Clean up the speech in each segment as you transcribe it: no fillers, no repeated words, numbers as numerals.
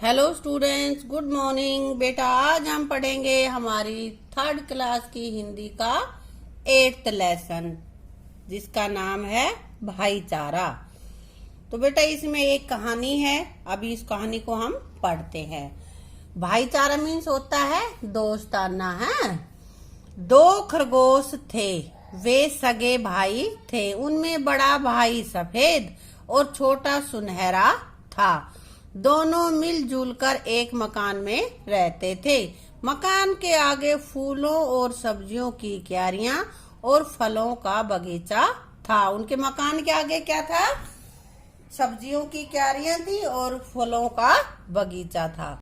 Hello students, good morning. बेटा आज हम पढ़ेंगे हमारी थर्ड क्लास की हिंदी का 8th लेसन, जिसका नाम है भाईचारा। तो बेटा इसमें एक कहानी है, अभी इस कहानी को हम पढ़ते हैं। भाईचारा मीन्स होता है दोस्ताना। है दो खरगोश थे, वे सगे भाई थे। उनमें बड़ा भाई सफेद और छोटा सुनहरा था। दोनों मिलजुल कर एक मकान में रहते थे। मकान के आगे फूलों और सब्जियों की क्यारियां और फलों का बगीचा था। उनके मकान के आगे क्या था? सब्जियों की क्यारियां थी और फलों का बगीचा था।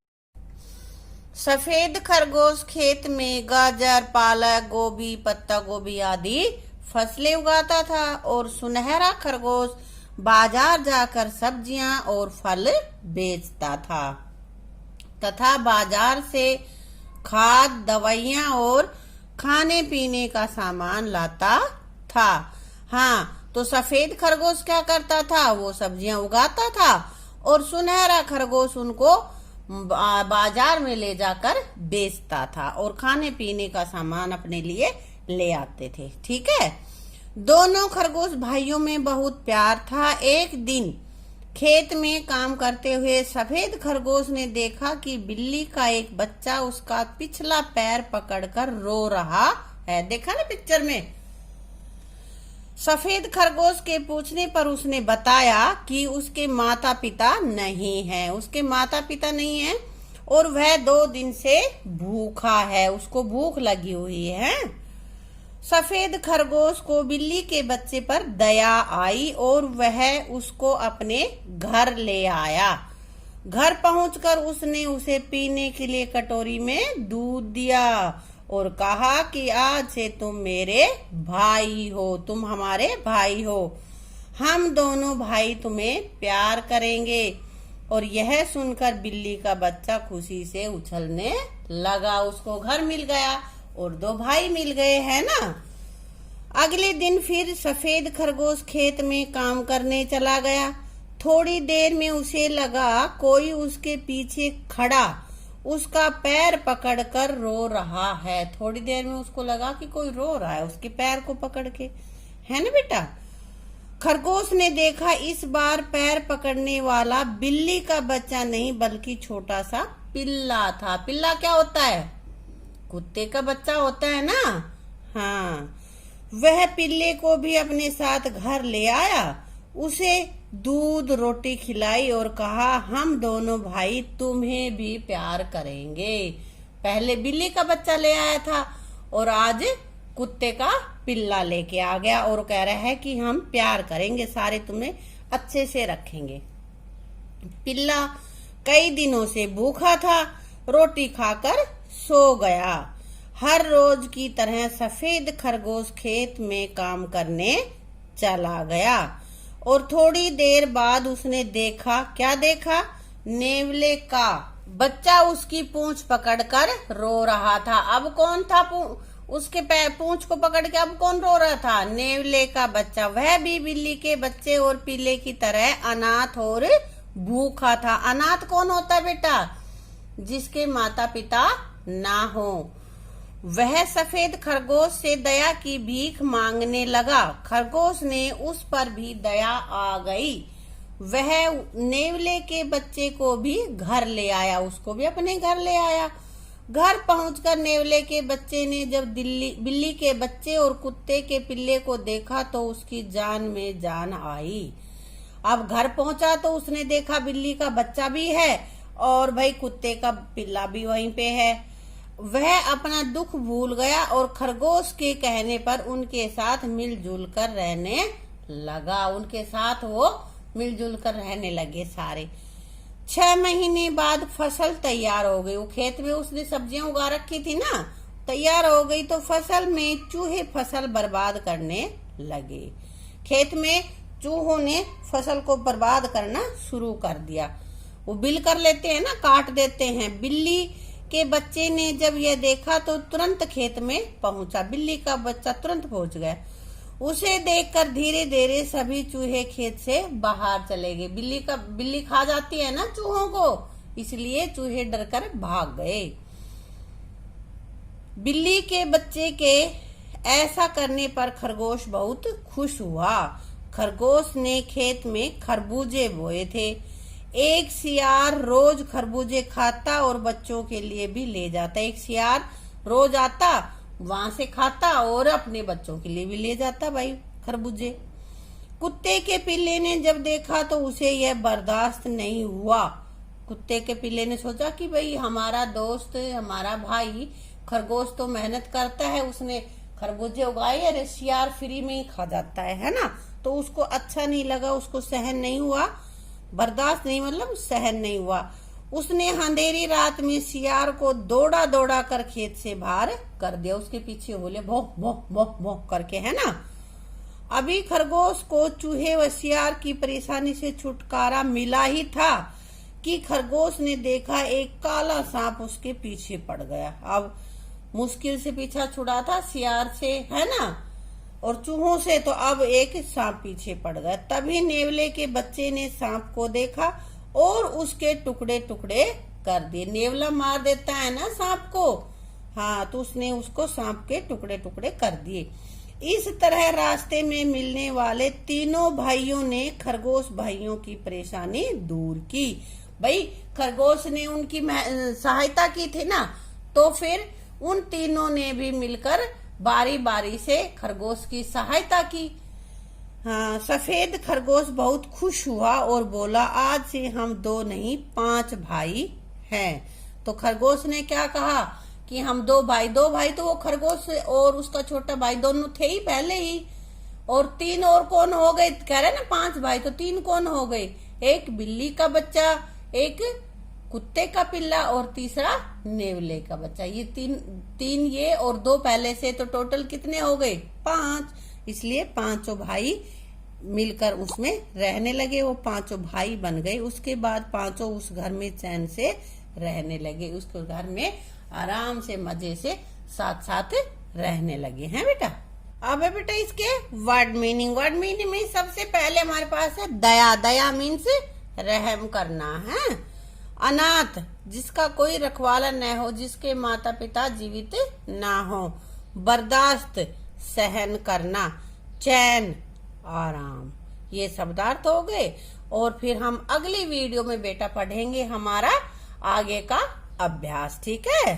सफेद खरगोश खेत में गाजर, पालक, गोभी, पत्ता गोभी आदि फसलें उगाता था और सुनहरा खरगोश बाजार जाकर सब्जियां और फल बेचता था तथा बाजार से खाद, दवाइयां और खाने पीने का सामान लाता था। हाँ, तो सफेद खरगोश क्या करता था? वो सब्जियां उगाता था और सुनहरा खरगोश उनको बाजार में ले जाकर बेचता था और खाने पीने का सामान अपने लिए ले आते थे। ठीक है। दोनों खरगोश भाइयों में बहुत प्यार था। एक दिन खेत में काम करते हुए सफेद खरगोश ने देखा कि बिल्ली का एक बच्चा उसका पिछला पैर पकड़कर रो रहा है। देखा ना पिक्चर में? सफेद खरगोश के पूछने पर उसने बताया कि उसके माता पिता नहीं हैं। उसके माता पिता नहीं हैं और वह 2 दिन से भूखा है, उसको भूख लगी हुई है। सफेद खरगोश को बिल्ली के बच्चे पर दया आई और वह उसको अपने घर ले आया। घर पहुंचकर उसने उसे पीने के लिए कटोरी में दूध दिया और कहा कि आज से तुम मेरे भाई हो, तुम हमारे भाई हो। हम दोनों भाई तुम्हें प्यार करेंगे। और यह सुनकर बिल्ली का बच्चा खुशी से उछलने लगा। उसको घर मिल गया और 2 भाई मिल गए, है ना। अगले दिन फिर सफेद खरगोश खेत में काम करने चला गया। थोड़ी देर में उसे लगा कोई उसके पीछे खड़ा उसका पैर पकड़कर रो रहा है। थोड़ी देर में उसको लगा कि कोई रो रहा है उसके पैर को पकड़ के, है ना बेटा। खरगोश ने देखा इस बार पैर पकड़ने वाला बिल्ली का बच्चा नहीं बल्कि छोटा सा पिल्ला था। पिल्ला क्या होता है? कुत्ते का बच्चा होता है ना। हाँ, वह पिल्ले को भी अपने साथ घर ले आया। उसे दूध रोटी खिलाई और कहा हम दोनों भाई तुम्हें भी प्यार करेंगे। पहले बिल्ली का बच्चा ले आया था और आज कुत्ते का पिल्ला लेके आ गया और कह रहा है कि हम प्यार करेंगे, सारे तुम्हें अच्छे से रखेंगे। पिल्ला कई दिनों से भूखा था, रोटी खाकर सो गया। हर रोज की तरह सफेद खरगोश खेत में काम करने चला गया और थोड़ी देर बाद उसने देखा, क्या देखा? नेवले का बच्चा उसकी पूंछ पकड़कर रो रहा था। अब कौन था उसके पूंछ को पकड़ के? अब कौन रो रहा था? नेवले का बच्चा। वह भी बिल्ली के बच्चे और पिल्ले की तरह अनाथ और भूखा था। अनाथ कौन होता है बेटा? जिसके माता पिता ना हो। वह सफेद खरगोश से दया की भीख मांगने लगा। खरगोश ने उस पर भी दया आ गई। वह नेवले के बच्चे को भी घर ले आया, उसको भी अपने घर ले आया। घर पहुंचकर नेवले के बच्चे ने जब बिल्ली के बच्चे और कुत्ते के पिल्ले को देखा तो उसकी जान में जान आई। अब घर पहुंचा तो उसने देखा बिल्ली का बच्चा भी है और भाई कुत्ते का पिल्ला भी वहीं पे है। वह अपना दुख भूल गया और खरगोश के कहने पर उनके साथ मिलजुल कर रहने लगा। उनके साथ वो मिलजुल कर रहने लगे सारे। 6 महीने बाद फसल तैयार हो गई। वो खेत में उसने सब्जियां उगा रखी थी ना, तैयार हो गई तो फसल में चूहे फसल बर्बाद करने लगे। खेत में चूहों ने फसल को बर्बाद करना शुरू कर दिया। वो बिल कर लेते हैं ना, काट देते हैं। बिल्ली के बच्चे ने जब यह देखा तो तुरंत खेत में पहुंचा। बिल्ली का बच्चा तुरंत पहुंच गया। उसे देखकर धीरे धीरे सभी चूहे खेत से बाहर चले गए। बिल्ली खा जाती है ना चूहों को, इसलिए चूहे डरकर भाग गए। बिल्ली के बच्चे के ऐसा करने पर खरगोश बहुत खुश हुआ। खरगोश ने खेत में खरबूजे बोए थे। एक सियार रोज खरबूजे खाता और बच्चों के लिए भी ले जाता। एक सियार रोज आता, वहां से खाता और अपने बच्चों के लिए भी ले जाता भाई खरबूजे। कुत्ते के पिल्ले ने जब देखा तो उसे यह बर्दाश्त नहीं हुआ। कुत्ते के पिल्ले ने सोचा कि भाई हमारा दोस्त, हमारा भाई खरगोश तो मेहनत करता है, उसने खरबूजे उगाए, अरे सियार फ्री में ही खा जाता है ना। तो उसको अच्छा नहीं लगा, उसको सहन नहीं हुआ, बर्दाश्त नहीं मतलब सहन नहीं हुआ। उसने अंधेरी रात में सियार को दौड़ा दौड़ा कर खेत से बाहर कर दिया। उसके पीछे बोले भौं भौं भौं भौं करके, है ना। अभी खरगोश को चूहे व सियार की परेशानी से छुटकारा मिला ही था कि खरगोश ने देखा एक काला सांप उसके पीछे पड़ गया। अब मुश्किल से पीछा छुड़ा था सियार से, है ना, और चूहों से, तो अब एक सांप पीछे पड़ गया। तभी नेवले के बच्चे ने सांप को देखा और उसके टुकड़े टुकड़े कर दिए। नेवला मार देता है ना सांप को, हाँ, तो उसने उसको सांप के टुकड़े टुकड़े कर दिए। इस तरह रास्ते में मिलने वाले तीनों भाइयों ने खरगोश भाइयों की परेशानी दूर की। भाई खरगोश ने उनकी सहायता की थी ना, तो फिर उन तीनों ने भी मिलकर बारी बारी से खरगोश की सहायता की। हाँ, सफेद खरगोश बहुत खुश हुआ और बोला, आज से हम 2 नहीं 5 भाई हैं। तो खरगोश ने क्या कहा कि हम 2 भाई तो वो खरगोश और उसका छोटा भाई दोनों थे ही पहले ही, और 3 और कौन हो गए, कह रहे ना 5 भाई, तो 3 कौन हो गए, एक बिल्ली का बच्चा, एक कुत्ते का पिल्ला और तीसरा नेवले का बच्चा। ये तीन ये और 2 पहले से, तो टोटल कितने हो गए, 5। इसलिए 5 भाई मिलकर उसमें रहने लगे। वो 5 भाई बन गए। उसके बाद 5 उस घर में चैन से रहने लगे। उसके घर में आराम से मजे से साथ साथ रहने लगे हैं बेटा। अब है बेटा इसके वर्ड मीनिंग में सबसे पहले हमारे पास है दया। दया मीन्स रहम करना है। अनाथ, जिसका कोई रखवाला न हो, जिसके माता पिता जीवित ना हो। बर्दाश्त, सहन करना। चैन, आराम। ये शब्दार्थ हो गए। और फिर हम अगली वीडियो में बेटा पढ़ेंगे हमारा आगे का अभ्यास, ठीक है।